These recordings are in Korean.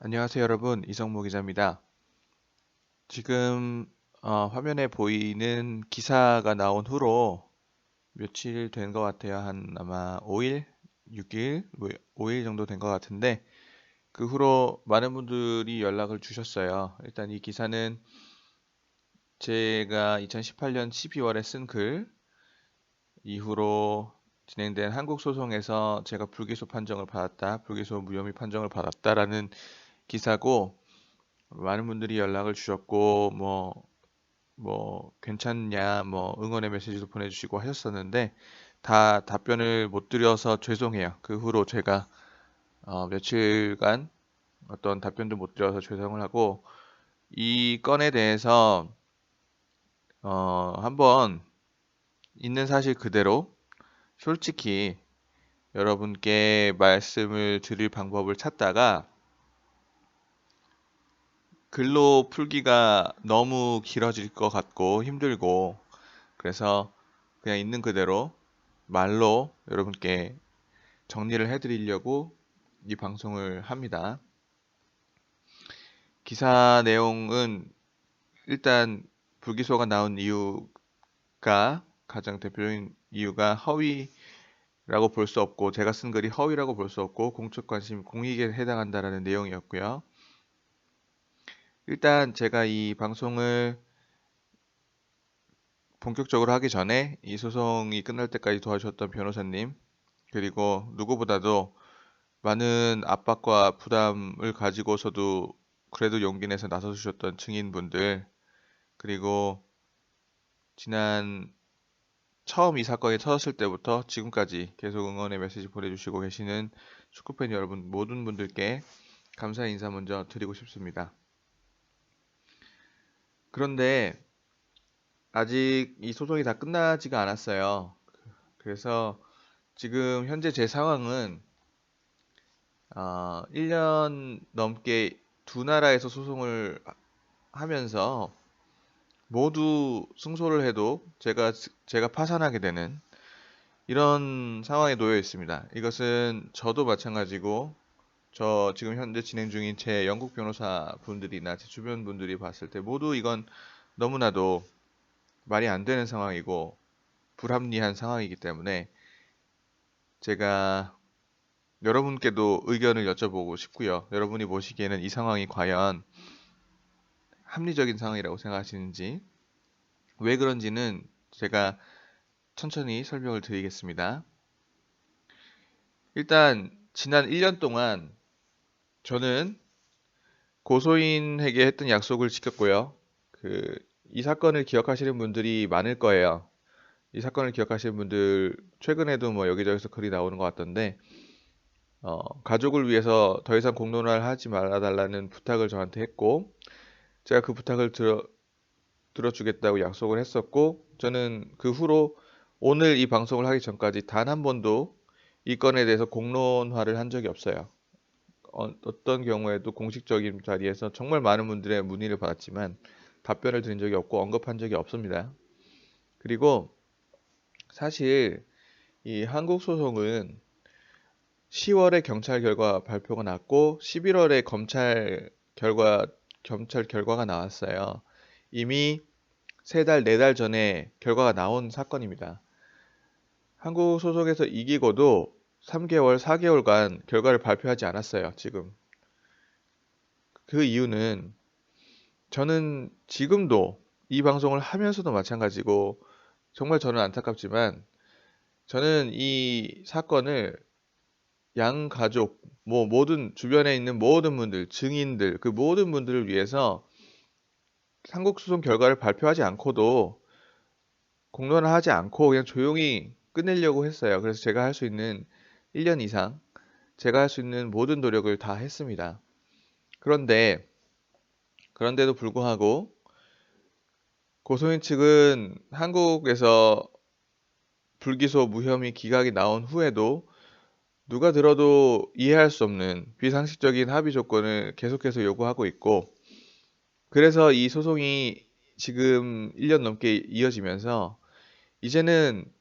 안녕하세요 여러분, 이성모 기자입니다. 지금 화면에 보이는 기사가 나온 후로 며칠 된 것 같아요. 한 아마 5일, 6일, 5일 정도 된 것 같은데 그 후로 많은 분들이 연락을 주셨어요. 일단 이 기사는 제가 2018년 12월에 쓴 글 이후로 진행된 한국 소송에서 제가 불기소 판정을 받았다, 불기소 무혐의 판정을 받았다라는 기사고, 많은 분들이 연락을 주셨고 괜찮냐 응원의 메시지도 보내주시고 하셨었는데 다 답변을 못 드려서 죄송해요. 그 후로 제가 며칠간 어떤 답변도 못 드려서 죄송을 하고, 이 건에 대해서 한번 있는 사실 그대로 솔직히 여러분께 말씀을 드릴 방법을 찾다가 글로 풀기가 너무 길어질 것 같고 힘들고, 그래서 그냥 있는 그대로 말로 여러분께 정리를 해드리려고 이 방송을 합니다. 기사 내용은 일단 불기소가 나온 이유가, 가장 대표적인 이유가 허위라고 볼 수 없고, 제가 쓴 글이 허위라고 볼 수 없고 공적 관심 공익에 해당한다라는 내용이었고요. 일단 제가 이 방송을 본격적으로 하기 전에 이 소송이 끝날 때까지 도와주셨던 변호사님, 그리고 누구보다도 많은 압박과 부담을 가지고서도 그래도 용기 내서 나서주셨던 증인분들, 그리고 지난 처음 이 사건이 터졌을 때부터 지금까지 계속 응원의 메시지 보내주시고 계시는 축구팬 여러분, 모든 분들께 감사의 인사 먼저 드리고 싶습니다. 그런데 아직 이 소송이 다 끝나지가 않았어요. 그래서 지금 현재 제 상황은 1년 넘게 두 나라에서 소송을 하면서 모두 승소를 해도 제가 파산하게 되는 이런 상황에 놓여 있습니다. 이것은 저도 마찬가지고, 저 지금 현재 진행 중인 제 영국 변호사 분들이나 제 주변 분들이 봤을 때 모두 이건 너무나도 말이 안 되는 상황이고 불합리한 상황이기 때문에 제가 여러분께도 의견을 여쭤보고 싶고요. 여러분이 보시기에는 이 상황이 과연 합리적인 상황이라고 생각하시는지, 왜 그런지는 제가 천천히 설명을 드리겠습니다. 일단 지난 1년 동안 저는 고소인에게 했던 약속을 지켰고요. 이 사건을 기억하시는 분들이 많을 거예요. 이 사건을 기억하시는 분들, 최근에도 여기저기서 글이 나오는 것 같던데, 가족을 위해서 더 이상 공론화를 하지 말아달라는 부탁을 저한테 했고, 제가 그 부탁을 들어주겠다고 약속을 했었고, 저는 그 후로 오늘 이 방송을 하기 전까지 단 한 번도 이 건에 대해서 공론화를 한 적이 없어요. 어떤 경우에도 공식적인 자리에서 정말 많은 분들의 문의를 받았지만 답변을 드린 적이 없고 언급한 적이 없습니다. 그리고 사실 이 한국 소송은 10월에 경찰 결과 발표가 났고 11월에 검찰 결과가 나왔어요. 이미 3달, 4달 전에 결과가 나온 사건입니다. 한국 소송에서 이기고도 3개월, 4개월간 결과를 발표하지 않았어요, 지금. 그 이유는, 저는 지금도 이 방송을 하면서도 마찬가지고, 정말 저는 안타깝지만, 저는 이 사건을 양 가족, 모든 주변에 있는 모든 분들, 증인들, 그 모든 분들을 위해서 한국 소송 결과를 발표하지 않고도, 공론화하지 않고 그냥 조용히 끝내려고 했어요. 그래서 제가 할 수 있는 1년 이상 제가 할 수 있는 모든 노력을 다 했습니다. 그런데도 불구하고 고소인 측은 한국에서 불기소 무혐의 기각이 나온 후에도 누가 들어도 이해할 수 없는 비상식적인 합의 조건을 계속해서 요구하고 있고, 그래서 이 소송이 지금 1년 넘게 이어지면서 이제는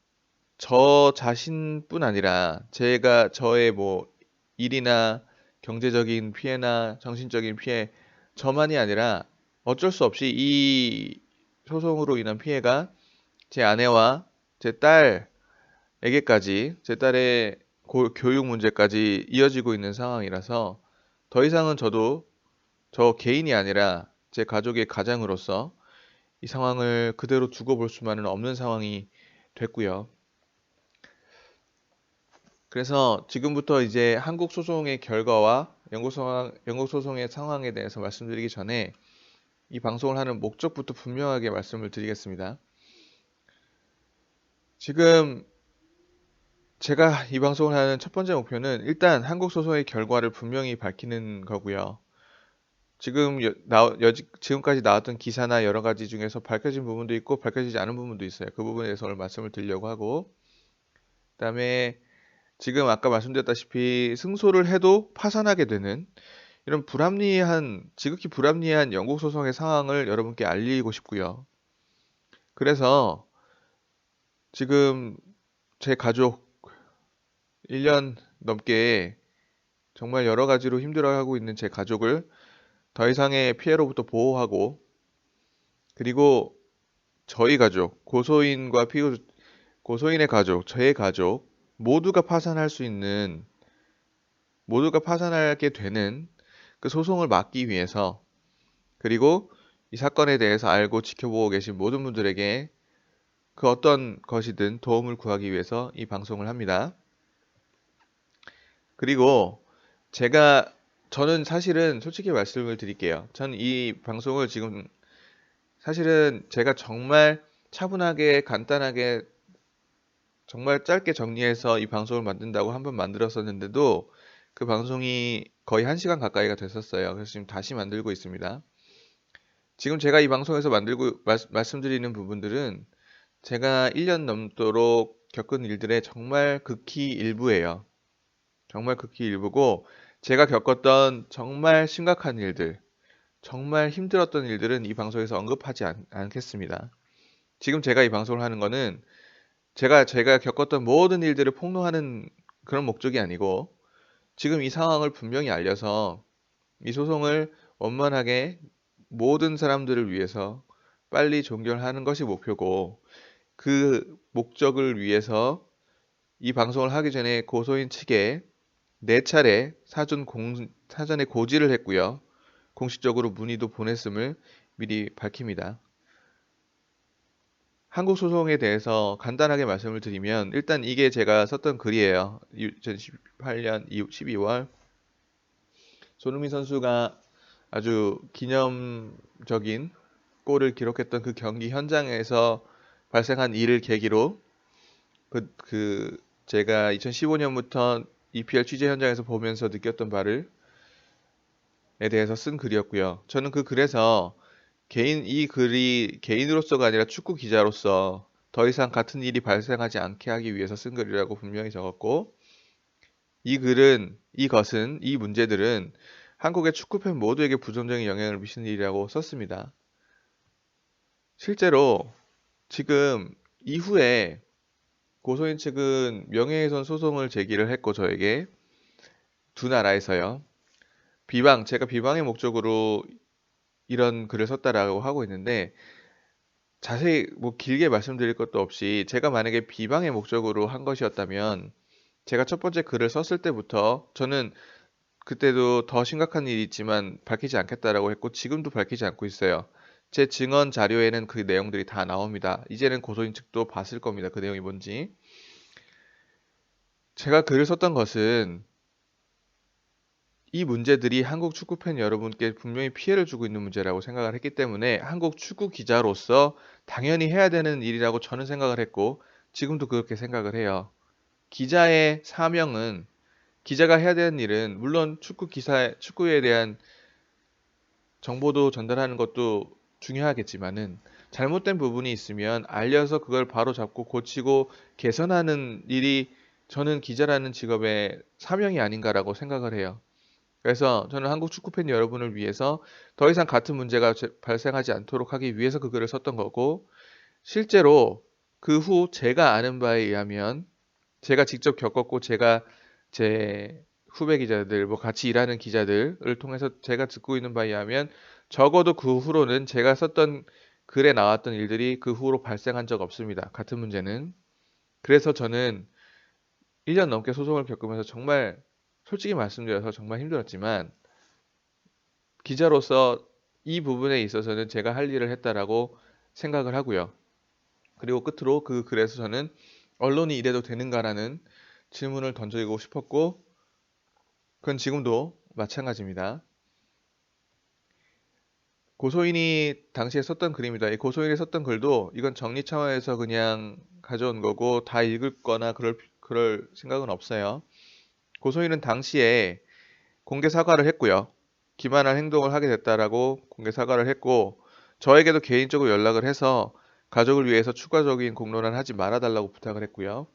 저 자신뿐 아니라 제가 저의 일이나 경제적인 피해나 정신적인 피해, 저만이 아니라 어쩔 수 없이 이 소송으로 인한 피해가 제 아내와 제 딸에게까지, 제 딸의 교육 문제까지 이어지고 있는 상황이라서 더 이상은 저도 저 개인이 아니라 제 가족의 가장으로서 이 상황을 그대로 두고 볼 수만은 없는 상황이 됐고요. 그래서 지금부터 이제 한국 소송의 결과와 영국 소송의 상황에 대해서 말씀드리기 전에 이 방송을 하는 목적부터 분명하게 말씀을 드리겠습니다. 지금 제가 이 방송을 하는 첫 번째 목표는 일단 한국 소송의 결과를 분명히 밝히는 거고요. 지금까지 나왔던 기사나 여러 가지 중에서 밝혀진 부분도 있고 밝혀지지 않은 부분도 있어요. 그 부분에 대해서 오늘 말씀을 드리려고 하고, 그다음에 지금 아까 말씀드렸다시피 승소를 해도 파산하게 되는 이런 지극히 불합리한 영국 소송의 상황을 여러분께 알리고 싶고요. 그래서 지금 제 가족 1년 넘게 정말 여러 가지로 힘들어하고 있는 제 가족을 더 이상의 피해로부터 보호하고, 그리고 저희 가족, 고소인의 가족, 저의 가족 모두가 파산하게 되는 그 소송을 막기 위해서, 그리고 이 사건에 대해서 알고 지켜보고 계신 모든 분들에게 그 어떤 것이든 도움을 구하기 위해서 이 방송을 합니다. 그리고 저는 사실은 솔직히 말씀을 드릴게요. 전 이 방송을 지금 사실은 제가 정말 차분하게 간단하게 정말 짧게 정리해서 이 방송을 만든다고 한번 만들었었는데도 그 방송이 거의 1시간 가까이가 됐었어요. 그래서 지금 다시 만들고 있습니다. 지금 제가 이 방송에서 말씀드리는 부분들은 제가 1년 넘도록 겪은 일들의 정말 극히 일부예요. 정말 극히 일부고, 제가 겪었던 정말 심각한 일들, 정말 힘들었던 일들은 이 방송에서 언급하지 않겠습니다. 지금 제가 이 방송을 하는 거는 제가 겪었던 모든 일들을 폭로하는 그런 목적이 아니고, 지금 이 상황을 분명히 알려서 이 소송을 원만하게 모든 사람들을 위해서 빨리 종결하는 것이 목표고, 그 목적을 위해서 이 방송을 하기 전에 고소인 측에 4차례 사전에 고지를 했고요. 공식적으로 문의도 보냈음을 미리 밝힙니다. 한국 소송에 대해서 간단하게 말씀을 드리면, 일단 이게 제가 썼던 글이에요. 2018년 12월 손흥민 선수가 아주 기념적인 골을 기록했던 그 경기 현장에서 발생한 일을 계기로 제가 2015년부터 EPL 취재 현장에서 보면서 느꼈던 바에 대해서 쓴 글이었고요. 저는 그 글에서 이 글이 개인으로서가 아니라 축구 기자로서 더 이상 같은 일이 발생하지 않게 하기 위해서 쓴 글이라고 분명히 적었고, 이 문제들은 한국의 축구팬 모두에게 부정적인 영향을 미치는 일이라고 썼습니다. 실제로 지금 이후에 고소인 측은 명예훼손 소송을 제기를 했고, 저에게 두 나라에서요. 제가 비방의 목적으로 이런 글을 썼다라고 하고 있는데, 자세히 길게 말씀드릴 것도 없이 제가 만약에 비방의 목적으로 한 것이었다면 제가 첫 번째 글을 썼을 때부터 저는 그때도 더 심각한 일이 있지만 밝히지 않겠다라고 했고, 지금도 밝히지 않고 있어요. 제 증언 자료에는 그 내용들이 다 나옵니다. 이제는 고소인 측도 봤을 겁니다. 그 내용이 뭔지. 제가 글을 썼던 것은 이 문제들이 한국 축구팬 여러분께 분명히 피해를 주고 있는 문제라고 생각을 했기 때문에 한국 축구 기자로서 당연히 해야 되는 일이라고 저는 생각을 했고, 지금도 그렇게 생각을 해요. 기자의 사명은, 기자가 해야 되는 일은 물론 축구에 대한 정보도 전달하는 것도 중요하겠지만은, 잘못된 부분이 있으면 알려서 그걸 바로 잡고 고치고 개선하는 일이 저는 기자라는 직업의 사명이 아닌가라고 생각을 해요. 그래서 저는 한국 축구팬 여러분을 위해서 더 이상 같은 문제가 발생하지 않도록 하기 위해서 그 글을 썼던 거고, 실제로 그 후 제가 아는 바에 의하면, 제가 직접 겪었고 제가 제 후배 기자들, 뭐 같이 일하는 기자들을 통해서 제가 듣고 있는 바에 의하면 적어도 그 후로는 제가 썼던 글에 나왔던 일들이 그 후로 발생한 적 없습니다. 같은 문제는. 그래서 저는 1년 넘게 소송을 겪으면서 정말 솔직히 말씀드려서 정말 힘들었지만 기자로서 이 부분에 있어서는 제가 할 일을 했다라고 생각을 하고요. 그리고 끝으로 그 글에서 저는 언론이 이래도 되는가라는 질문을 던지고 싶었고 그건 지금도 마찬가지입니다. 고소인이 당시에 썼던 글입니다. 이 고소인이 썼던 글도 이건 정리 차원에서 그냥 가져온 거고 다 읽을 거나 그럴 생각은 없어요. 고소인은 당시에 공개 사과를 했고요. 기만한 행동을 하게 됐다라고 공개 사과를 했고 저에게도 개인적으로 연락을 해서 가족을 위해서 추가적인 공론을 하지 말아달라고 부탁을 했고요.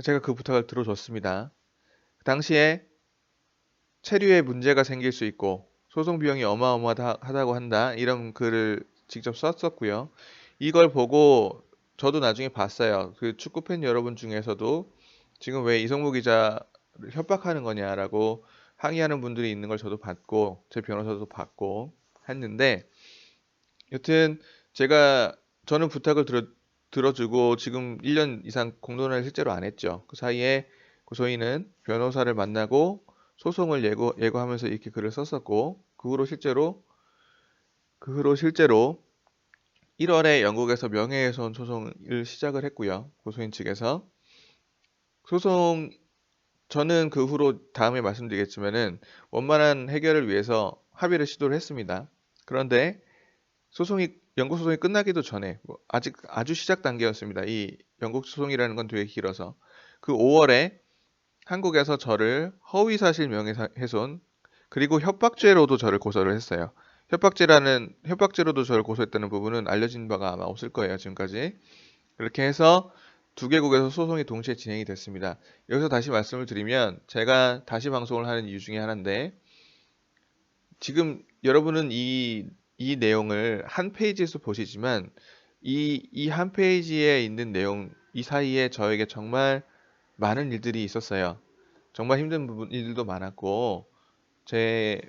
제가 그 부탁을 들어줬습니다. 당시에 체류에 문제가 생길 수 있고 소송 비용이 어마어마하다고 한다 이런 글을 직접 썼었고요. 이걸 보고 저도 나중에 봤어요. 그 축구팬 여러분 중에서도 지금 왜 이성무 기자를 협박하는 거냐라고 항의하는 분들이 있는 걸 저도 봤고 제 변호사도 봤고 했는데 여튼 제가 저는 부탁을 들어주고 지금 1년 이상 공론을 실제로 안 했죠. 그 사이에 고소인은 변호사를 만나고 소송을 예고하면서 이렇게 글을 썼었고 그 후로 실제로 1월에 영국에서 명예훼손 소송을 시작을 했고요. 고소인 측에서 소송 저는 그 후로 다음에 말씀드리겠지만은 원만한 해결을 위해서 합의를 시도를 했습니다. 그런데 영국 소송이 끝나기도 전에 아직 아주 시작 단계였습니다. 이 영국 소송이라는 건 되게 길어서 그 5월에 한국에서 저를 허위사실 명예훼손 그리고 협박죄로도 저를 고소를 했어요. 협박죄로도 저를 고소했다는 부분은 알려진 바가 아마 없을 거예요, 지금까지. 그렇게 해서 두 개국에서 소송이 동시에 진행이 됐습니다. 여기서 다시 말씀을 드리면 제가 다시 방송을 하는 이유 중에 하나인데 지금 여러분은 이 내용을 한 페이지에서 보시지만 이 한 페이지에 있는 내용 이 사이에 저에게 정말 많은 일들이 있었어요. 정말 힘든 일들도 많았고 제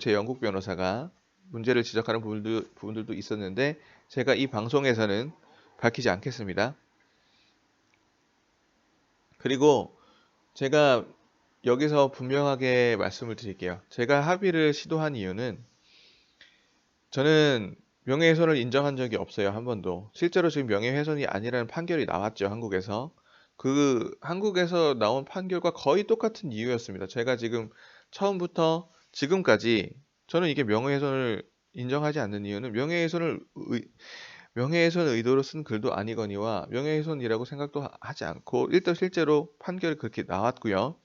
영국 변호사가 문제를 지적하는 부분들도 있었는데 제가 이 방송에서는 밝히지 않겠습니다. 그리고 제가 여기서 분명하게 말씀을 드릴게요. 제가 합의를 시도한 이유는 저는 명예훼손을 인정한 적이 없어요. 한 번도. 실제로 지금 명예훼손이 아니라는 판결이 나왔죠. 한국에서. 그 한국에서 나온 판결과 거의 똑같은 이유였습니다. 제가 지금 처음부터 지금까지 저는 이게 명예훼손을 인정하지 않는 이유는 명예훼손 의도로 쓴 글도 아니거니와 명예훼손이라고 생각도 하지 않고 일단 실제로 판결이 그렇게 나왔고요.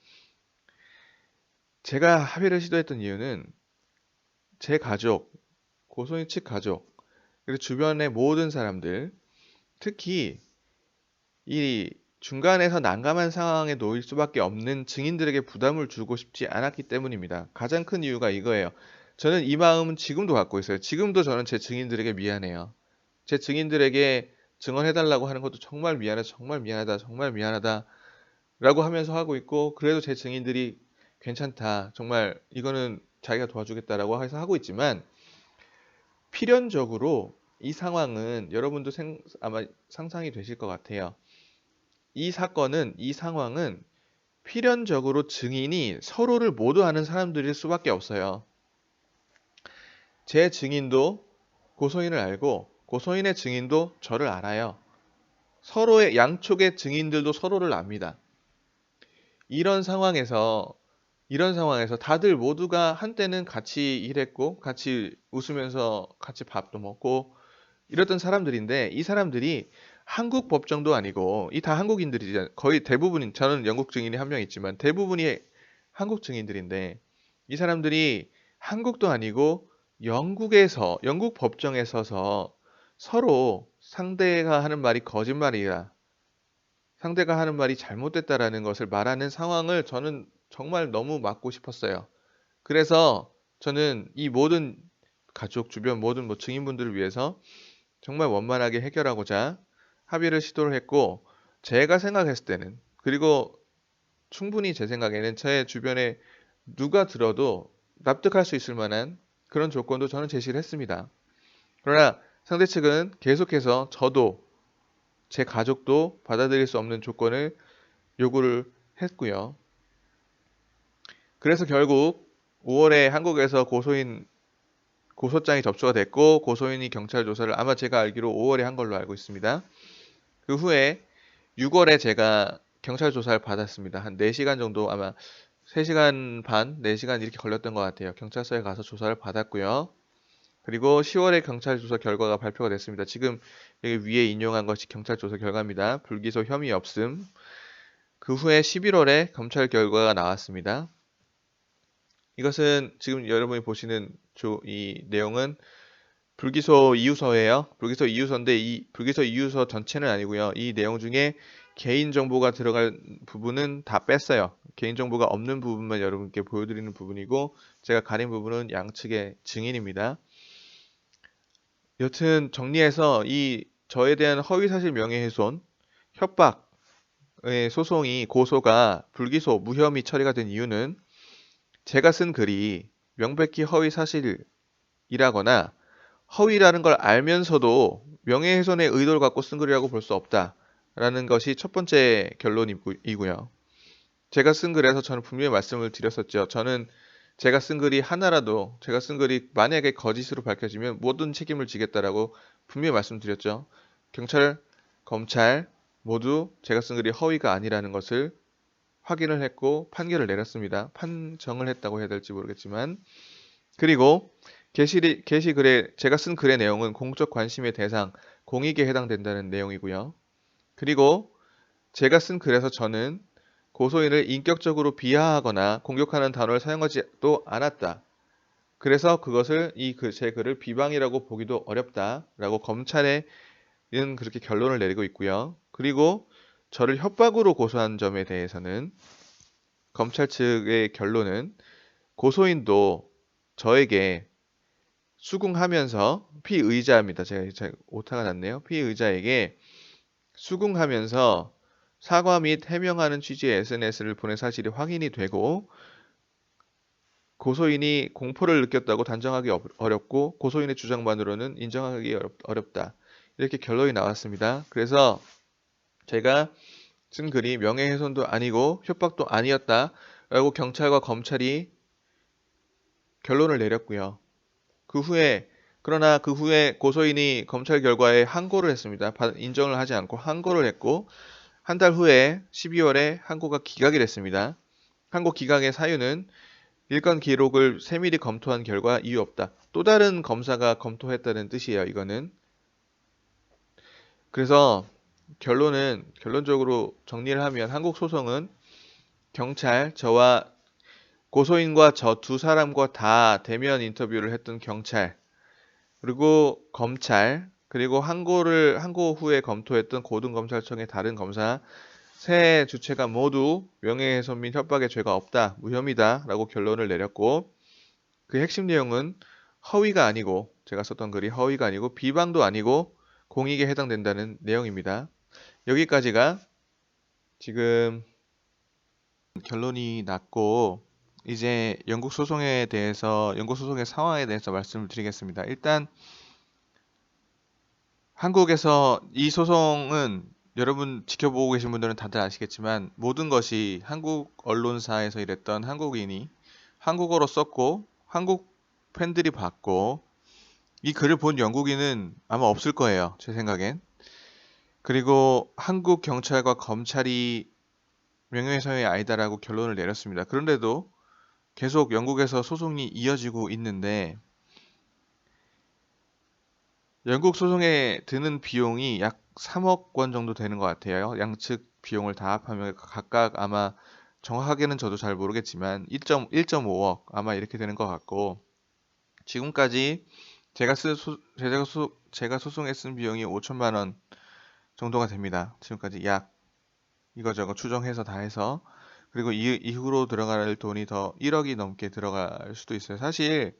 제가 합의를 시도했던 이유는 제 가족, 고소인 측 가족, 그리고 주변의 모든 사람들, 특히 이 중간에서 난감한 상황에 놓일 수밖에 없는 증인들에게 부담을 주고 싶지 않았기 때문입니다. 가장 큰 이유가 이거예요. 저는 이 마음은 지금도 갖고 있어요. 지금도 저는 제 증인들에게 미안해요. 제 증인들에게 증언해달라고 하는 것도 정말 미안해, 정말 미안하다, 정말 미안하다 라고 하면서 하고 있고 그래도 제 증인들이 괜찮다, 정말 이거는 자기가 도와주겠다라고 해서 하고 있지만 필연적으로 이 상황은 여러분도 아마 상상이 되실 것 같아요. 이 상황은 필연적으로 증인이 서로를 모두 아는 사람들일 수밖에 없어요. 제 증인도 고소인을 알고 고소인의 증인도 저를 알아요. 서로의 양쪽의 증인들도 서로를 압니다. 이런 상황에서 다들 모두가 한때는 같이 일했고 같이 웃으면서 같이 밥도 먹고 이랬던 사람들인데 이 사람들이 한국 법정도 아니고 이 다 한국인들이잖아요. 거의 대부분인 저는 영국 증인이 한 명 있지만 대부분이 한국 증인들인데 이 사람들이 한국도 아니고 영국 법정에 서서 서로 상대가 하는 말이 거짓말이다. 상대가 하는 말이 잘못됐다라는 것을 말하는 상황을 저는 정말 너무 막고 싶었어요. 그래서 저는 이 모든 가족 주변 모든 증인분들을 위해서 정말 원만하게 해결하고자 합의를 시도를 했고 제가 생각했을 때는 그리고 충분히 제 생각에는 제 주변에 누가 들어도 납득할 수 있을 만한 그런 조건도 저는 제시를 했습니다. 그러나 상대 측은 계속해서 저도 제 가족도 받아들일 수 없는 조건을 요구를 했고요. 그래서 결국 5월에 한국에서 고소장이 접수가 됐고 고소인이 경찰 조사를 아마 제가 알기로 5월에 한 걸로 알고 있습니다. 그 후에 6월에 제가 경찰 조사를 받았습니다. 한 4시간 정도 아마 3시간 반, 4시간 이렇게 걸렸던 것 같아요. 경찰서에 가서 조사를 받았고요. 그리고 10월에 경찰 조사 결과가 발표가 됐습니다. 지금 여기 위에 인용한 것이 경찰 조사 결과입니다. 불기소 혐의 없음. 그 후에 11월에 검찰 결과가 나왔습니다. 이것은 지금 여러분이 보시는 이 내용은 불기소 이유서예요. 불기소 이유서인데 이 불기소 이유서 전체는 아니고요. 이 내용 중에 개인정보가 들어갈 부분은 다 뺐어요. 개인정보가 없는 부분만 여러분께 보여드리는 부분이고 제가 가린 부분은 양측의 증인입니다. 여튼 정리해서 이 저에 대한 허위사실 명예훼손, 협박의 소송이 고소가 불기소 무혐의 처리가 된 이유는 제가 쓴 글이 명백히 허위사실이라거나 허위라는 걸 알면서도 명예훼손의 의도를 갖고 쓴 글이라고 볼 수 없다라는 것이 첫 번째 결론이고요. 제가 쓴 글에서 저는 분명히 말씀을 드렸었죠. 저는 제가 쓴 글이 하나라도 제가 쓴 글이 만약에 거짓으로 밝혀지면 모든 책임을 지겠다라고 분명히 말씀드렸죠. 경찰, 검찰 모두 제가 쓴 글이 허위가 아니라는 것을 확인을 했고 판결을 내렸습니다. 판정을 했다고 해야 될지 모르겠지만 그리고 게시글에 제가 쓴 글의 내용은 공적 관심의 대상, 공익에 해당된다는 내용이고요. 그리고 제가 쓴 글에서 저는 고소인을 인격적으로 비하하거나 공격하는 단어를 사용하지도 않았다. 그래서 그것을 제 글을 비방이라고 보기도 어렵다라고 검찰에는 그렇게 결론을 내리고 있고요. 그리고 저를 협박으로 고소한 점에 대해서는 검찰 측의 결론은 고소인도 저에게 수긍하면서 피의자입니다. 제가 오타가 났네요. 피의자에게 수긍하면서 사과 및 해명하는 취지의 SNS를 보낸 사실이 확인이 되고 고소인이 공포를 느꼈다고 단정하기 어렵고 고소인의 주장만으로는 인정하기 어렵다. 이렇게 결론이 나왔습니다. 그래서 제가 쓴 글이 명예훼손도 아니고 협박도 아니었다라고 경찰과 검찰이 결론을 내렸고요. 그러나 그 후에 고소인이 검찰 결과에 항고를 했습니다. 인정을 하지 않고 항고를 했고 한 달 후에 12월에 항고가 기각이 됐습니다. 항고 기각의 사유는 일건 기록을 세밀히 검토한 결과 이유 없다. 또 다른 검사가 검토했다는 뜻이에요. 이거는. 그래서 결론적으로 정리를 하면 한국 소송은 경찰, 저와 고소인과 저 두 사람과 다 대면 인터뷰를 했던 경찰, 그리고 검찰, 그리고 항고 후에 검토했던 고등검찰청의 다른 검사 세 주체가 모두 명예훼손 및 협박의 죄가 없다, 무혐의다라고 결론을 내렸고 그 핵심 내용은 허위가 아니고 제가 썼던 글이 허위가 아니고 비방도 아니고 공익에 해당된다는 내용입니다. 여기까지가 지금 결론이 났고 이제 영국 소송의 상황에 대해서 말씀을 드리겠습니다. 일단 한국에서 이 소송은 여러분 지켜보고 계신 분들은 다들 아시겠지만 모든 것이 한국 언론사에서 일했던 한국인이 한국어로 썼고 한국 팬들이 봤고 이 글을 본 영국인은 아마 없을 거예요. 제 생각엔. 그리고 한국 경찰과 검찰이 명예훼손이 아니다라고 결론을 내렸습니다. 그런데도 계속 영국에서 소송이 이어지고 있는데 영국 소송에 드는 비용이 약 3억 원 정도 되는 것 같아요. 양측 비용을 다 합하면 각각 아마 정확하게는 저도 잘 모르겠지만 1.5억 아마 이렇게 되는 것 같고 지금까지 제가 소송에 쓴 비용이 5천만 원 정도가 됩니다. 지금까지 약 이거저거 추정해서 다 해서 그리고 이후로 들어갈 돈이 더 1억이 넘게 들어갈 수도 있어요. 사실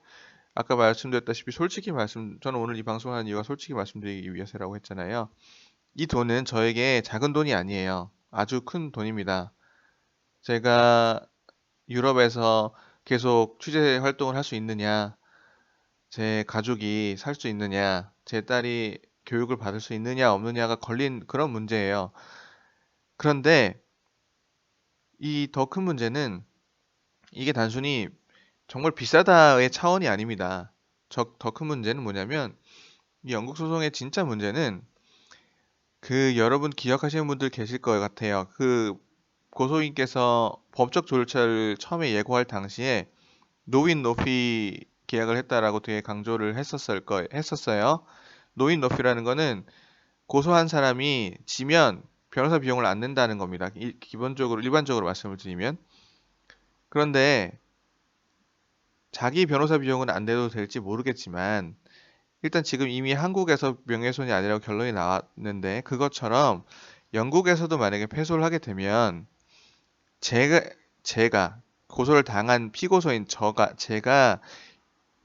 아까 말씀드렸다시피 저는 오늘 이 방송을 하는 이유가 솔직히 말씀드리기 위해서라고 했잖아요. 이 돈은 저에게 작은 돈이 아니에요. 아주 큰 돈입니다. 제가 유럽에서 계속 취재 활동을 할 수 있느냐, 제 가족이 살 수 있느냐, 제 딸이 교육을 받을 수 있느냐, 없느냐가 걸린 그런 문제예요. 그런데 이 더 큰 문제는 이게 단순히 정말 비싸다의 차원이 아닙니다. 더 큰 문제는 뭐냐면 이 영국 소송의 진짜 문제는 그 여러분 기억하시는 분들 계실 것 같아요. 그 고소인께서 법적 절차를 처음에 예고할 당시에 노윈 노피 계약을 했다라고 되게 강조를 했었어요. 노윈 노피라는 거는 고소한 사람이 지면 변호사 비용을 안 낸다는 겁니다. 기본적으로 일반적으로 말씀을 드리면. 그런데 자기 변호사 비용은 안 내도 될지 모르겠지만 일단 지금 이미 한국에서 명예훼손이 아니라고 결론이 나왔는데 그것처럼 영국에서도 만약에 패소를 하게 되면 제가 제가 고소를 당한 피고소인 제가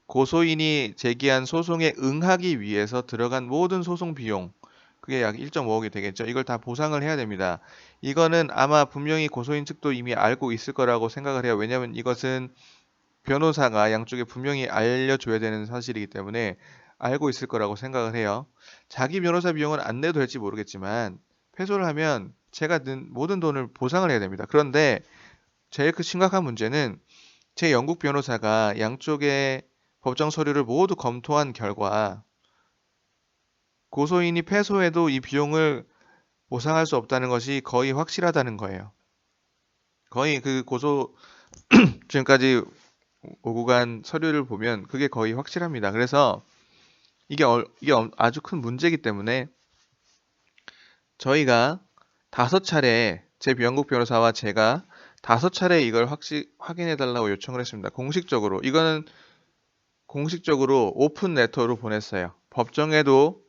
고소인이 제기한 소송에 응하기 위해서 들어간 모든 소송 비용, 그게 약 1.5억이 되겠죠. 이걸 다 보상을 해야 됩니다. 이거는 아마 분명히 고소인 측도 이미 알고 있을 거라고 생각을 해요. 왜냐하면 이것은 변호사가 양쪽에 분명히 알려줘야 되는 사실이기 때문에 알고 있을 거라고 생각을 해요. 자기 변호사 비용은 안 내도 될지 모르겠지만 패소를 하면 제가 든 모든 돈을 보상을 해야 됩니다. 그런데 제일 심각한 문제는 제 영국 변호사가 양쪽의 법정 서류를 모두 검토한 결과 고소인이 패소해도 이 비용을 보상할 수 없다는 것이 거의 확실하다는 거예요. 거의 그 지금까지 오고 간 서류를 보면 그게 거의 확실합니다. 그래서 이게 아주 큰 문제이기 때문에 저희가 5차례 제 영국 변호사와 제가 5차례 이걸 확인해 달라고 요청을 했습니다. 공식적으로. 이거는 공식적으로 오픈 레터로 보냈어요. 법정에도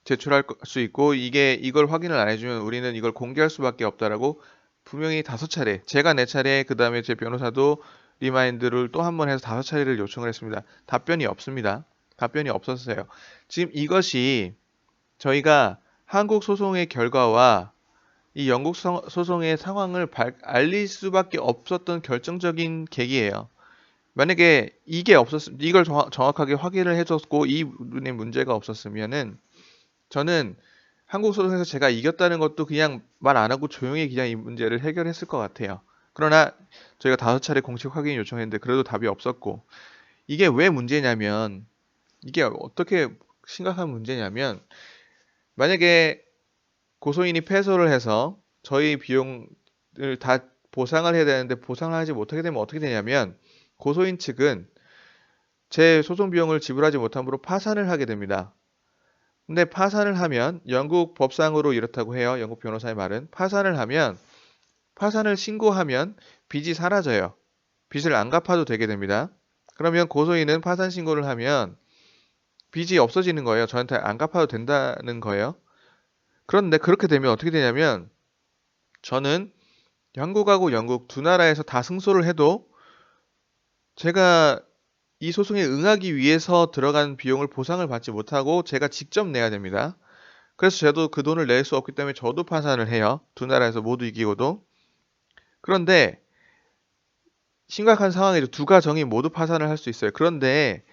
제출할 수 있고 이걸 확인을 안 해주면 우리는 이걸 공개할 수밖에 없다라고 분명히 5차례, 제가 4차례, 그 다음에 제 변호사도 리마인드를 또 한 번 해서 5차례를 요청을 했습니다. 답변이 없습니다. 답변이 없었어요. 지금 이것이 저희가 한국 소송의 결과와 이 영국 소송의 상황을 알릴 수밖에 없었던 결정적인 계기예요. 만약에 이게 없었으면 이걸 정확하게 확인을 해줬고 이 부분에 문제가 없었으면은 저는 한국 소송에서 제가 이겼다는 것도 그냥 말 안 하고 조용히 그냥 이 문제를 해결했을 것 같아요. 그러나 저희가 5차례 공식 확인 요청했는데 그래도 답이 없었고 이게 왜 문제냐면 이게 어떻게 심각한 문제냐면 만약에 고소인이 패소를 해서 저희 비용을 다 보상을 해야 되는데 보상을 하지 못하게 되면 어떻게 되냐면 고소인 측은 제 소송 비용을 지불하지 못함으로 파산을 하게 됩니다. 근데 파산을 하면 영국 법상으로 이렇다고 해요. 영국 변호사의 말은 파산을 신고하면 빚이 사라져요. 빚을 안 갚아도 되게 됩니다. 그러면 고소인은 파산 신고를 하면 빚이 없어지는 거예요. 저한테 안 갚아도 된다는 거예요. 그런데 그렇게 되면 어떻게 되냐면 저는 영국하고 영국 두 나라에서 다 승소를 해도 제가 이 소송에 응하기 위해서 들어간 비용을 보상을 받지 못하고 제가 직접 내야 됩니다. 그래서 저도 그 돈을 낼 수 없기 때문에 저도 파산을 해요. 두 나라에서 모두 이기고도. 그런데 심각한 상황이죠. 두 가정이 모두 파산을 할 수 있어요. 그런데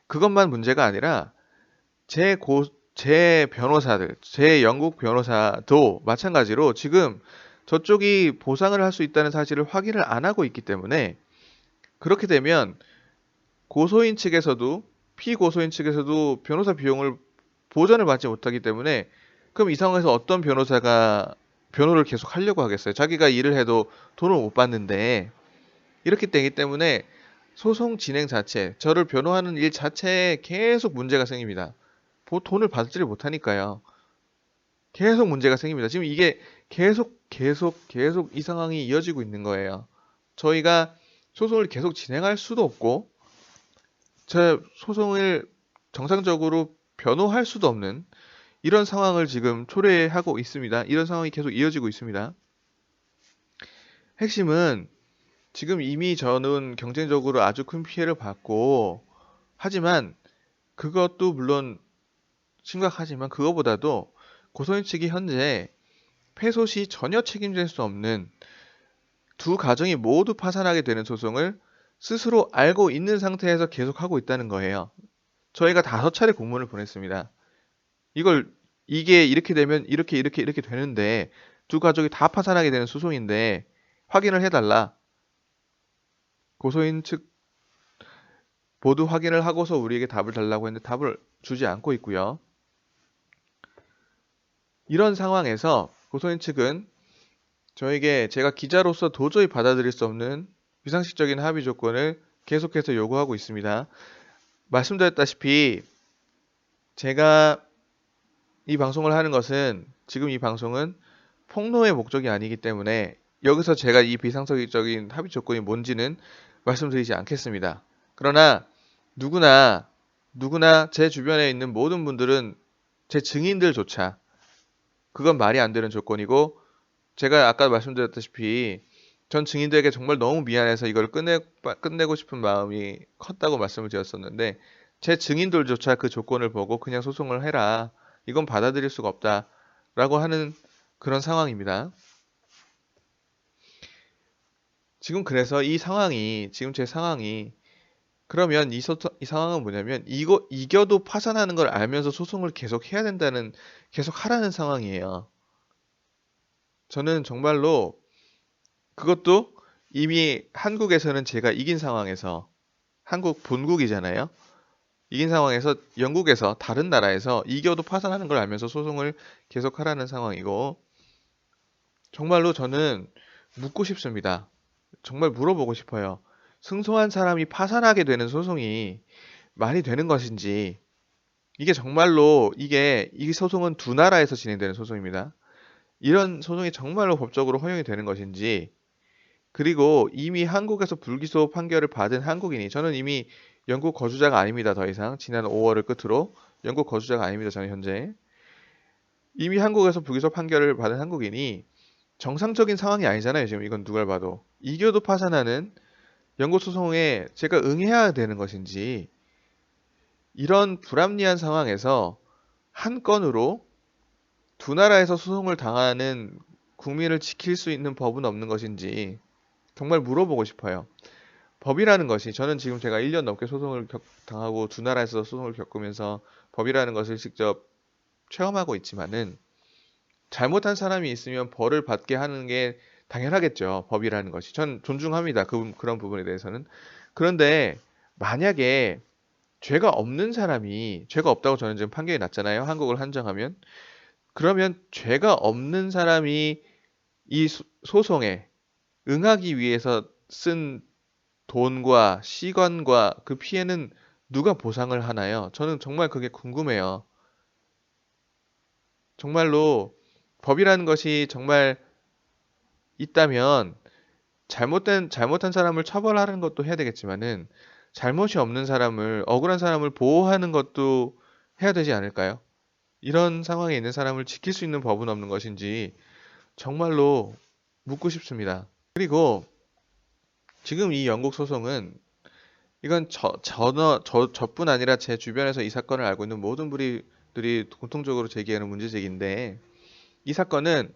그것만 문제가 아니라 제 제 변호사들, 제 영국 변호사도 마찬가지로 지금 저쪽이 보상을 할 수 있다는 사실을 확인을 안 하고 있기 때문에 그렇게 되면 고소인 측에서도 피고소인 측에서도 변호사 비용을 보전을 받지 못하기 때문에 그럼 이 상황에서 어떤 변호사가 변호를 계속 하려고 하겠어요. 자기가 일을 해도 돈을 못 받는데 이렇게 되기 때문에 소송 진행 자체, 저를 변호하는 일 자체에 계속 문제가 생깁니다. 돈을 받지를 못하니까요. 계속 문제가 생깁니다. 지금 이게 계속 이 상황이 이어지고 있는 거예요. 저희가 소송을 계속 진행할 수도 없고, 제 소송을 정상적으로 변호할 수도 없는 이런 상황을 지금 초래하고 있습니다. 이런 상황이 계속 이어지고 있습니다. 핵심은 지금 이미 저는 경쟁적으로 아주 큰 피해를 받고, 하지만 그것도 물론 심각하지만 그거보다도 고소인 측이 현재 패소 시 전혀 책임질 수 없는 두 가정이 모두 파산하게 되는 소송을 스스로 알고 있는 상태에서 계속하고 있다는 거예요. 저희가 5차례 공문을 보냈습니다. 이게 이렇게 되면 이렇게 되는데 두 가족이 다 파산하게 되는 소송인데 확인을 해달라. 고소인 측 모두 확인을 하고서 우리에게 답을 달라고 했는데 답을 주지 않고 있고요. 이런 상황에서 고소인 측은 저에게 제가 기자로서 도저히 받아들일 수 없는 비상식적인 합의 조건을 계속해서 요구하고 있습니다. 말씀드렸다시피 제가 이 방송을 하는 것은 지금 이 방송은 폭로의 목적이 아니기 때문에 여기서 제가 이 비상식적인 합의 조건이 뭔지는 말씀드리지 않겠습니다. 그러나 누구나 제 주변에 있는 모든 분들은 제 증인들조차 그건 말이 안 되는 조건이고 제가 아까 말씀드렸다시피 전 증인들에게 정말 너무 미안해서 이걸 끝내고 싶은 마음이 컸다고 말씀을 드렸었는데 제 증인들조차 그 조건을 보고 그냥 소송을 해라. 이건 받아들일 수가 없다라고 하는 그런 상황입니다. 지금 그래서 지금 제 상황이 그러면 이 상황은 뭐냐면 이겨도 파산하는 걸 알면서 소송을 계속 해야 된다는 계속 하라는 상황이에요. 저는 정말로 그것도 이미 한국에서는 제가 이긴 상황에서 한국 본국이잖아요. 이긴 상황에서 영국에서 다른 나라에서 이겨도 파산하는 걸 알면서 소송을 계속하라는 상황이고 정말로 저는 묻고 싶습니다. 정말 물어보고 싶어요. 승소한 사람이 파산하게 되는 소송이 말이 되는 것인지 이게 정말로 이 소송은 두 나라에서 진행되는 소송입니다. 이런 소송이 정말로 법적으로 허용이 되는 것인지 그리고 이미 한국에서 불기소 판결을 받은 한국인이 저는 이미 영국 거주자가 아닙니다. 더 이상 지난 5월을 끝으로 영국 거주자가 아닙니다. 저는 현재 이미 한국에서 불기소 판결을 받은 한국인이 정상적인 상황이 아니잖아요. 지금 이건 누가 봐도 이겨도 파산하는 영국 소송에 제가 응해야 되는 것인지 이런 불합리한 상황에서 한 건으로 두 나라에서 소송을 당하는 국민을 지킬 수 있는 법은 없는 것인지 정말 물어보고 싶어요. 법이라는 것이 저는 지금 제가 1년 넘게 소송을 당하고 두 나라에서 소송을 겪으면서 법이라는 것을 직접 체험하고 있지만은 잘못한 사람이 있으면 벌을 받게 하는 게 당연하겠죠. 법이라는 것이. 전 존중합니다. 그런 부분에 대해서는. 그런데 만약에 죄가 없다고 저는 지금 판결이 났잖아요. 한국을 한정하면. 그러면 죄가 없는 사람이 이 소송에 응하기 위해서 쓴 돈과 시간과 그 피해는 누가 보상을 하나요? 저는 정말 그게 궁금해요. 정말로 법이라는 것이 정말 있다면 잘못한 사람을 처벌하는 것도 해야 되겠지만은 잘못이 없는 사람을 억울한 사람을 보호하는 것도 해야 되지 않을까요? 이런 상황에 있는 사람을 지킬 수 있는 법은 없는 것인지 정말로 묻고 싶습니다. 그리고 지금 이 영국 소송은 이건 저뿐 아니라 제 주변에서 이 사건을 알고 있는 모든 분들이 공통적으로 제기하는 문제제기인데 이 사건은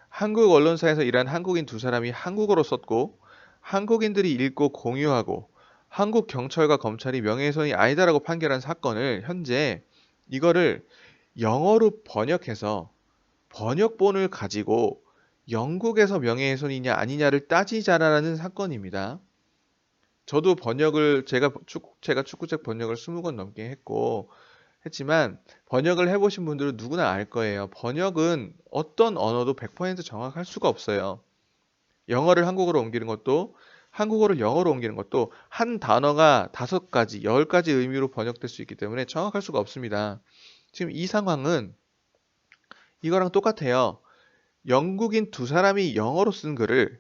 한국 언론사에서 일한 한국인 두 사람이 한국어로 썼고 한국인들이 읽고 공유하고 한국 경찰과 검찰이 명예훼손이 아니다라고 판결한 사건을 현재 이거를 영어로 번역해서 번역본을 가지고 영국에서 명예훼손이냐 아니냐를 따지자라는 사건입니다. 저도 제가 축구책 번역을 20권 넘게 했지만 번역을 해보신 분들은 누구나 알 거예요. 번역은 어떤 언어도 100% 정확할 수가 없어요. 영어를 한국어로 옮기는 것도 한국어를 영어로 옮기는 것도 한 단어가 5가지, 10가지 의미로 번역될 수 있기 때문에 정확할 수가 없습니다. 지금 이 상황은 이거랑 똑같아요. 영국인 두 사람이 영어로 쓴 글을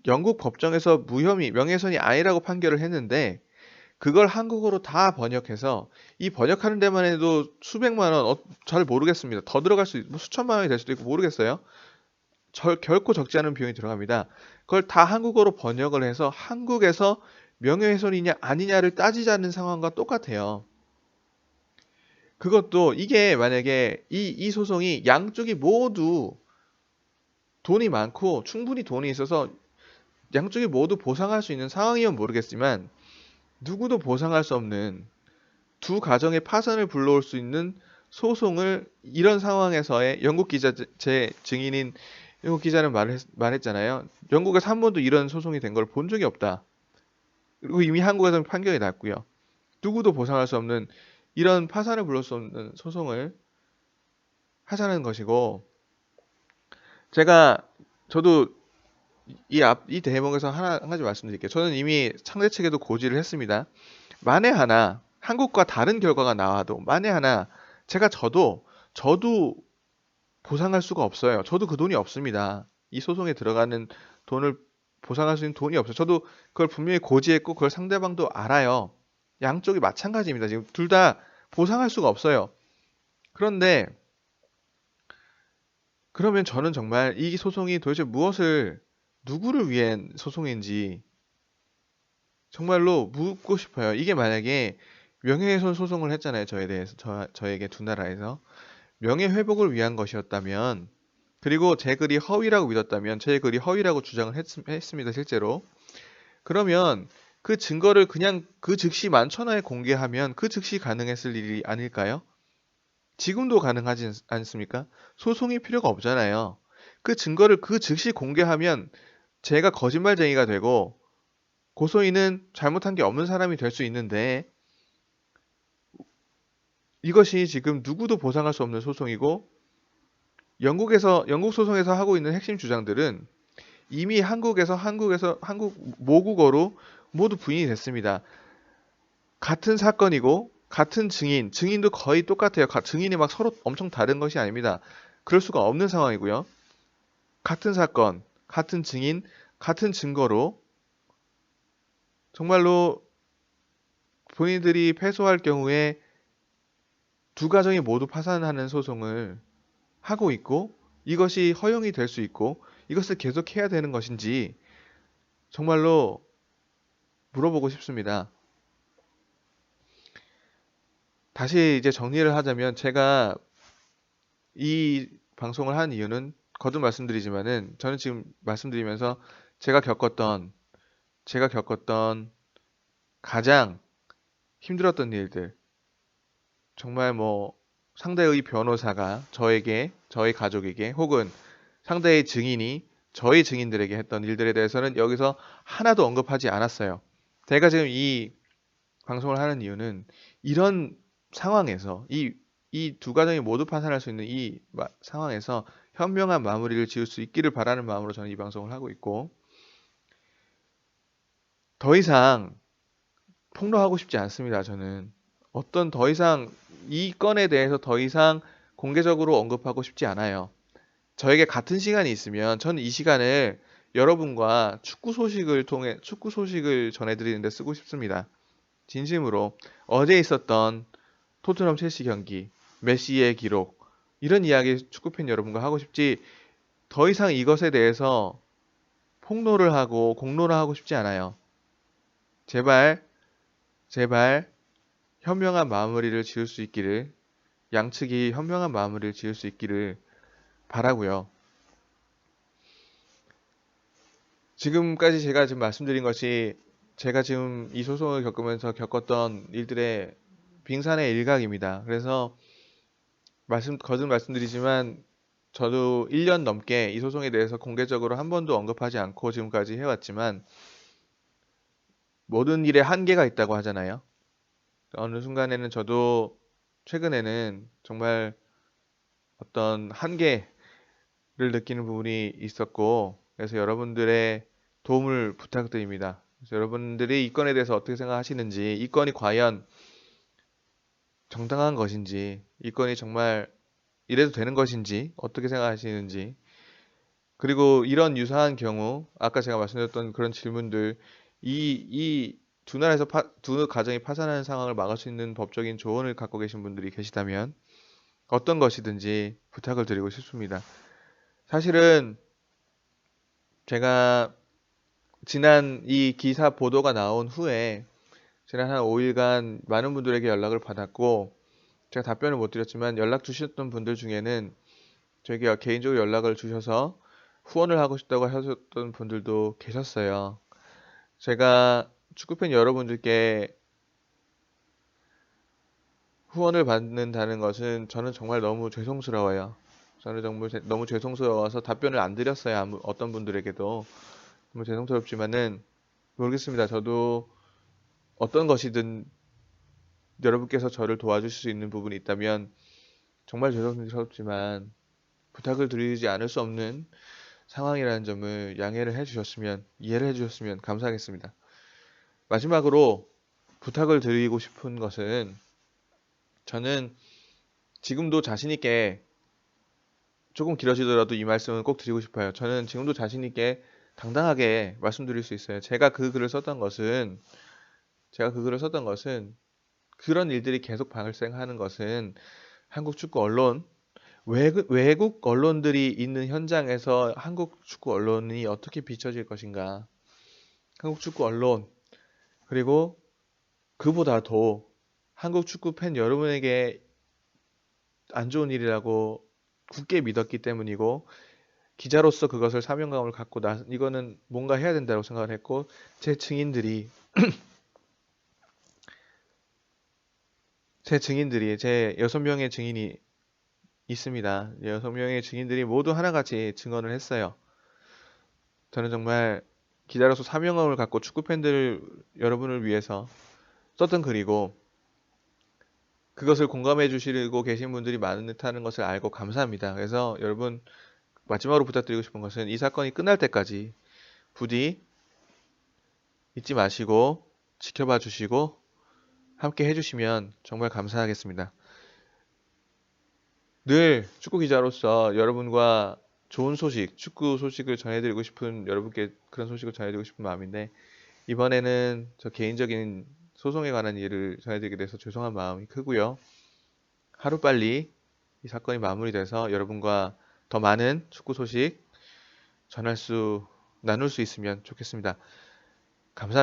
영국 법정에서 명예훼손이 아니라고 판결을 했는데 그걸 한국어로 다 번역해서 이 번역하는 데만 해도 수백만 원, 잘 모르겠습니다. 더 들어갈 뭐 수천만 원이 될 수도 있고 모르겠어요. 결코 적지 않은 비용이 들어갑니다. 그걸 다 한국어로 번역을 해서 한국에서 명예훼손이냐 아니냐를 따지자는 상황과 똑같아요. 그것도 이게 만약에 이 소송이 양쪽이 모두 돈이 많고 충분히 돈이 있어서 양쪽이 모두 보상할 수 있는 상황이면 모르겠지만 누구도 보상할 수 없는 두 가정의 파산을 불러올 수 있는 소송을 이런 상황에서의 영국 기자 제 증인인 영국 기자는 말했잖아요. 영국에서 한 번도 이런 소송이 된 걸 본 적이 없다. 그리고 이미 한국에서는 판결이 났고요. 누구도 보상할 수 없는 이런 파산을 불러올 수 없는 소송을 하자는 것이고 저도 이 대목에서 한 가지 말씀드릴게요. 저는 이미 상대 측에도 고지를 했습니다. 만에 하나 한국과 다른 결과가 나와도 만에 하나 저도 보상할 수가 없어요. 저도 그 돈이 없습니다. 이 소송에 들어가는 돈을 보상할 수 있는 돈이 없어요. 저도 그걸 분명히 고지했고 그걸 상대방도 알아요. 양쪽이 마찬가지입니다. 지금 둘 다 보상할 수가 없어요. 그런데 그러면 저는 정말 이 소송이 도대체 누구를 위한 소송인지 정말로 묻고 싶어요. 이게 만약에 명예훼손 소송을 했잖아요. 저에 대해서 저에게 두 나라에서 명예회복을 위한 것이었다면 그리고 제 글이 허위라고 믿었다면 제 글이 허위라고 주장을 했습니다. 실제로. 그러면 그 증거를 그냥 그 즉시 만천하에 공개하면 그 즉시 가능했을 일이 아닐까요? 지금도 가능하지 않습니까? 소송이 필요가 없잖아요. 그 증거를 그 즉시 공개하면 제가 거짓말쟁이가 되고 고소인은 잘못한 게 없는 사람이 될 수 있는데 이것이 지금 누구도 보상할 수 없는 소송이고 영국 소송에서 하고 있는 핵심 주장들은 이미 한국 모국어로 모두 부인이 됐습니다. 같은 사건이고 같은 증인도 거의 똑같아요. 증인이 막 서로 엄청 다른 것이 아닙니다. 그럴 수가 없는 상황이고요. 같은 사건, 같은 증인, 같은 증거로 정말로 본인들이 패소할 경우에 두 가정이 모두 파산하는 소송을 하고 있고 이것이 허용이 될 수 있고 이것을 계속해야 되는 것인지 정말로 물어보고 싶습니다. 다시 이제 정리를 하자면 제가 이 방송을 한 이유는 거듭 말씀드리지만은 저는 지금 말씀드리면서 제가 겪었던 가장 힘들었던 일들 정말 뭐 상대의 변호사가 저희 가족에게 혹은 상대의 증인이 저희 증인들에게 했던 일들에 대해서는 여기서 하나도 언급하지 않았어요. 제가 지금 이 방송을 하는 이유는 이런 상황에서 이 두 가정이 모두 파산할 수 있는 상황에서 현명한 마무리를 지을 수 있기를 바라는 마음으로 저는 이 방송을 하고 있고 더 이상 폭로하고 싶지 않습니다. 저는 더 이상 이 건에 대해서 더 이상 공개적으로 언급하고 싶지 않아요. 저에게 같은 시간이 있으면 저는 이 시간을 여러분과 축구 소식을 전해드리는데 쓰고 싶습니다. 진심으로 어제 있었던 토트넘 첼시 경기, 메시의 기록 이런 이야기 축구팬 여러분과 하고 싶지 더 이상 이것에 대해서 폭로를 하고 공론화 하고 싶지 않아요. 제발 제발 현명한 마무리를 지을 수 있기를 양측이 현명한 마무리를 지을 수 있기를 바라고요. 지금까지 제가 지금 말씀드린 것이 제가 지금 이 소송을 겪으면서 겪었던 일들의 빙산의 일각입니다. 그래서 거듭 말씀드리지만 저도 1년 넘게 이 소송에 대해서 공개적으로 한 번도 언급하지 않고 지금까지 해왔지만 모든 일에 한계가 있다고 하잖아요. 어느 순간에는 저도 최근에는 정말 어떤 한계를 느끼는 부분이 있었고 그래서 여러분들의 도움을 부탁드립니다. 그래서 여러분들이 이 건에 대해서 어떻게 생각하시는지 이 건이 과연 정당한 것인지 이 건이 정말 이래도 되는 것인지 어떻게 생각하시는지 그리고 이런 유사한 경우 아까 제가 말씀드렸던 그런 질문들 이 두 가정이 파산하는 상황을 막을 수 있는 법적인 조언을 갖고 계신 분들이 계시다면 어떤 것이든지 부탁을 드리고 싶습니다. 사실은 제가 지난 이 기사 보도가 나온 후에 지난 한 5일간 많은 분들에게 연락을 받았고 제가 답변을 못 드렸지만 연락 주셨던 분들 중에는 저에게 개인적으로 연락을 주셔서 후원을 하고 싶다고 하셨던 분들도 계셨어요. 제가 축구팬 여러분들께 후원을 받는다는 것은 저는 정말 너무 죄송스러워요. 저는 정말 너무 죄송스러워서 답변을 안 드렸어요. 어떤 분들에게도. 너무 죄송스럽지만은 모르겠습니다. 저도 어떤 것이든 여러분께서 저를 도와주실 수 있는 부분이 있다면 정말 죄송스럽지만 부탁을 드리지 않을 수 없는 상황이라는 점을 양해를 해주셨으면, 이해를 해주셨으면 감사하겠습니다. 마지막으로 부탁을 드리고 싶은 것은 저는 지금도 자신있게 조금 길어지더라도 이 말씀은 꼭 드리고 싶어요. 저는 지금도 자신있게 당당하게 말씀드릴 수 있어요. 제가 그 글을 썼던 것은 그런 일들이 계속 발생하는 것은 한국 축구 언론, 외국 언론들이 있는 현장에서 한국 축구 언론이 어떻게 비춰질 것인가. 한국 축구 언론, 그리고 그보다도 한국 축구 팬 여러분에게 안 좋은 일이라고 굳게 믿었기 때문이고, 기자로서 그것을 사명감을 갖고 이거는 뭔가 해야 된다고 생각을 했고, 제 증인들이, 제 6명의 증인이 있습니다. 6명의 증인들이 모두 하나같이 증언을 했어요. 저는 정말 기자로서 사명감을 갖고 축구 팬들 여러분을 위해서 썼던 글이고, 그것을 공감해 주시고 계신 분들이 많다는 것을 알고 감사합니다. 그래서 여러분, 마지막으로 부탁드리고 싶은 것은 이 사건이 끝날 때까지 부디 잊지 마시고 지켜봐 주시고 함께 해주시면 정말 감사하겠습니다. 늘 축구 기자로서 여러분과 좋은 소식, 축구 소식을 전해드리고 싶은, 여러분께 그런 소식을 전해드리고 싶은 마음인데, 이번에는 저 개인적인 소송에 관한 일을 전해드리게 돼서 죄송한 마음이 크고요. 하루빨리 이 사건이 마무리돼서 여러분과 더 많은 축구 소식 나눌 수 있으면 좋겠습니다. 감사합니다.